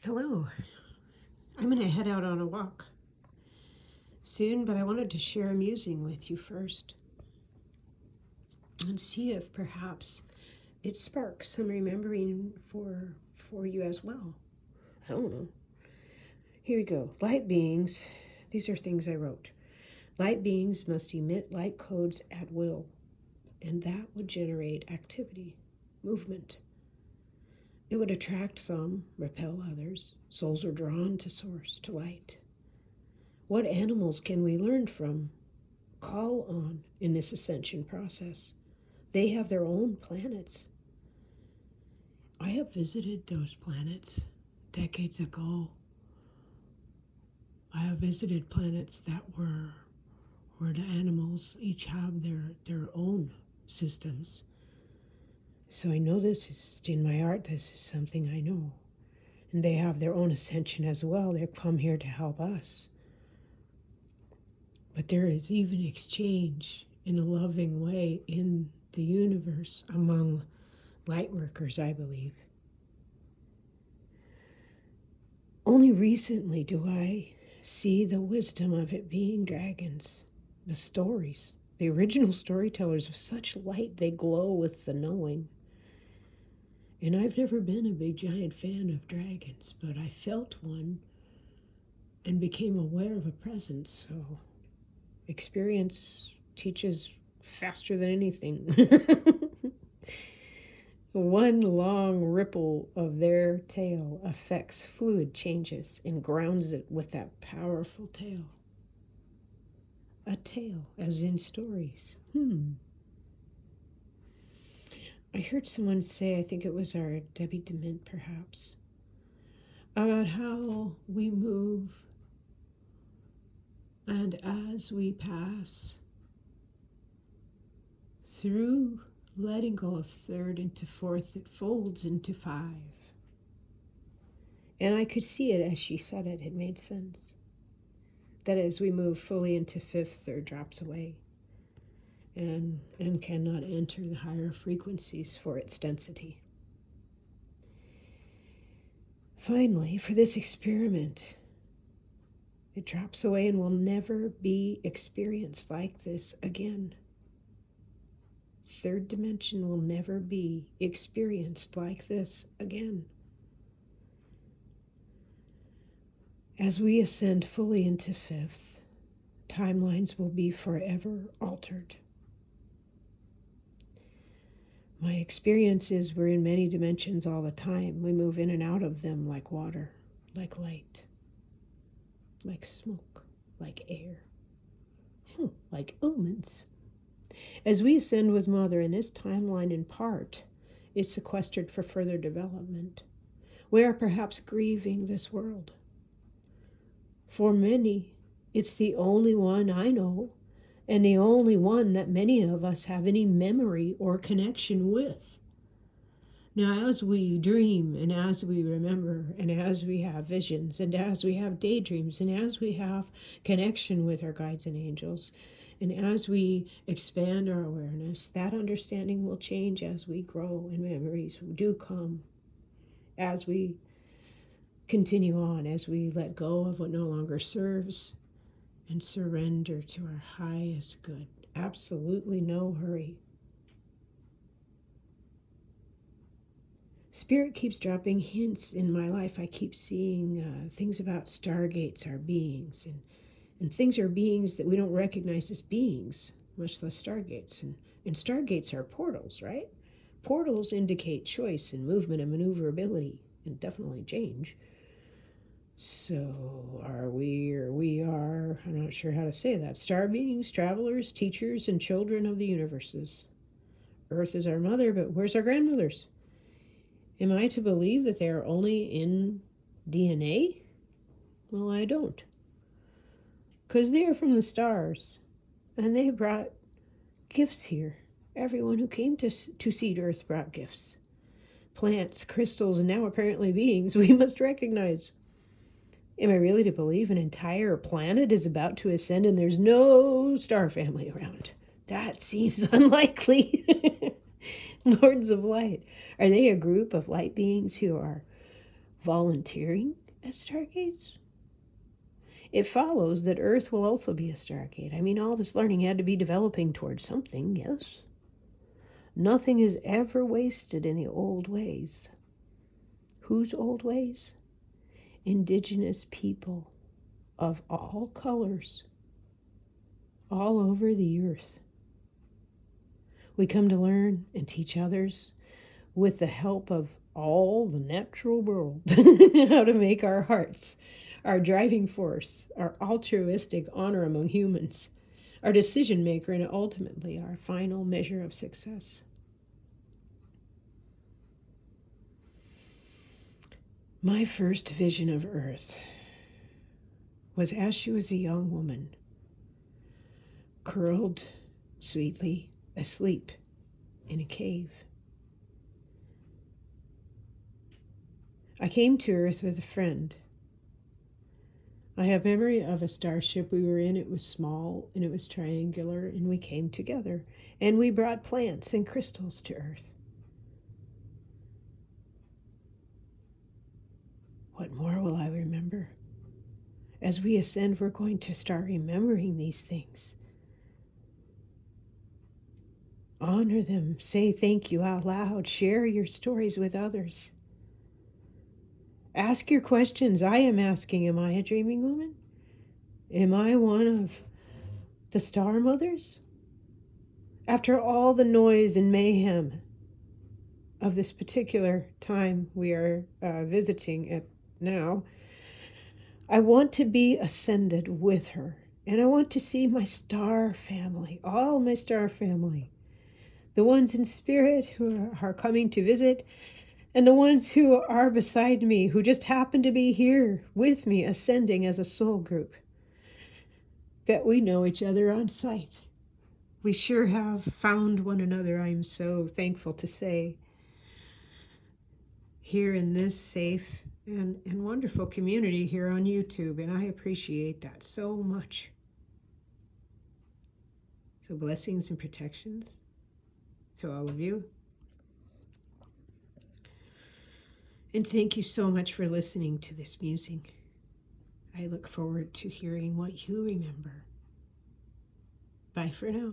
Hello. I'm going to head out on a walk soon, but I wanted to share a musing with you first and see if perhaps it sparks some remembering for you as well. I don't know. Here we go. Light beings, these are things I wrote. Light beings must emit light codes at will, and that would generate activity, movement. It would attract some, repel others. Souls are drawn to source, to light. What animals can we learn from, call on in this ascension process? They have their own planets. I have visited those planets decades ago. I have visited planets that were where the animals each have their own systems. So I know this is in my art, this is something I know. And they have their own ascension as well. They've come here to help us. But there is even exchange in a loving way in the universe among light workers, I believe. Only recently do I see the wisdom of it being dragons, the stories. The original storytellers of such light, they glow with the knowing. And I've never been a big giant fan of dragons, but I felt one and became aware of a presence. So experience teaches faster than anything. One long ripple of their tail affects fluid changes and grounds it with that powerful tail. A tale, as in stories. I heard someone say, I think it was our Debbie DeMint perhaps, about how we move and as we pass through letting go of third into fourth, it folds into five. And I could see it as she said it. It made sense. That as we move fully into fifth, third drops away and cannot enter the higher frequencies for its density. Finally, for this experiment, it drops away and will never be experienced like this again. Third dimension will never be experienced like this again. As we ascend fully into fifth, timelines will be forever altered. My experience is we're in many dimensions all the time. We move in and out of them like water, like light, like smoke, like air, like elements. As we ascend with Mother, and this timeline in part is sequestered for further development, we are perhaps grieving this world. For many, it's the only one I know, and the only one that many of us have any memory or connection with. Now, as we dream, and as we remember, and as we have visions, and as we have daydreams, and as we have connection with our guides and angels, and as we expand our awareness, that understanding will change as we grow, and memories do come as we continue on, as we let go of what no longer serves and surrender to our highest good. Absolutely no hurry. Spirit keeps dropping hints in my life. I keep seeing things about stargates are beings, and things are beings that we don't recognize as beings, much less stargates. And stargates are portals, right? Portals indicate choice and movement and maneuverability, and definitely change. So are we, or we are, I'm not sure how to say that, star beings, travelers, teachers, and children of the universes. Earth is our mother, but where's our grandmothers? Am I to believe that they are only in DNA? Well, I don't. Because they are from the stars, and they brought gifts here. Everyone who came to seed Earth brought gifts. Plants, crystals, and now apparently beings we must recognize. Am I really to believe an entire planet is about to ascend and there's no star family around? That seems unlikely. Lords of light. Are they a group of light beings who are volunteering at stargates, it follows that Earth will also be a stargate. I mean, all this learning had to be developing towards something, yes? Nothing is ever wasted in the old ways. Whose old ways? Indigenous people of all colors, all over the earth. We come to learn and teach others with the help of all the natural world how to make our hearts our driving force, our altruistic honor among humans, our decision maker, and ultimately our final measure of success. My first vision of Earth was as she was a young woman, curled sweetly asleep in a cave. I came to Earth with a friend. I have memory of a starship we were in. It was small and it was triangular, and we came together and we brought plants and crystals to Earth. What more will I remember? As we ascend, we're going to start remembering these things. Honor them, say thank you out loud, share your stories with others. Ask your questions. I am asking, am I a dreaming woman? Am I one of the star mothers? After all the noise and mayhem of this particular time we are visiting at now, I want to be ascended with her. And I want to see my star family, all my star family, the ones in spirit who are coming to visit, and the ones who are beside me, who just happen to be here with me, ascending as a soul group. Bet we know each other on sight. We sure have found one another, I'm so thankful to say, here in this safe and wonderful community here on YouTube, and I appreciate that so much. So blessings and protections to all of you. And thank you so much for listening to this musing. I look forward to hearing what you remember. Bye for now.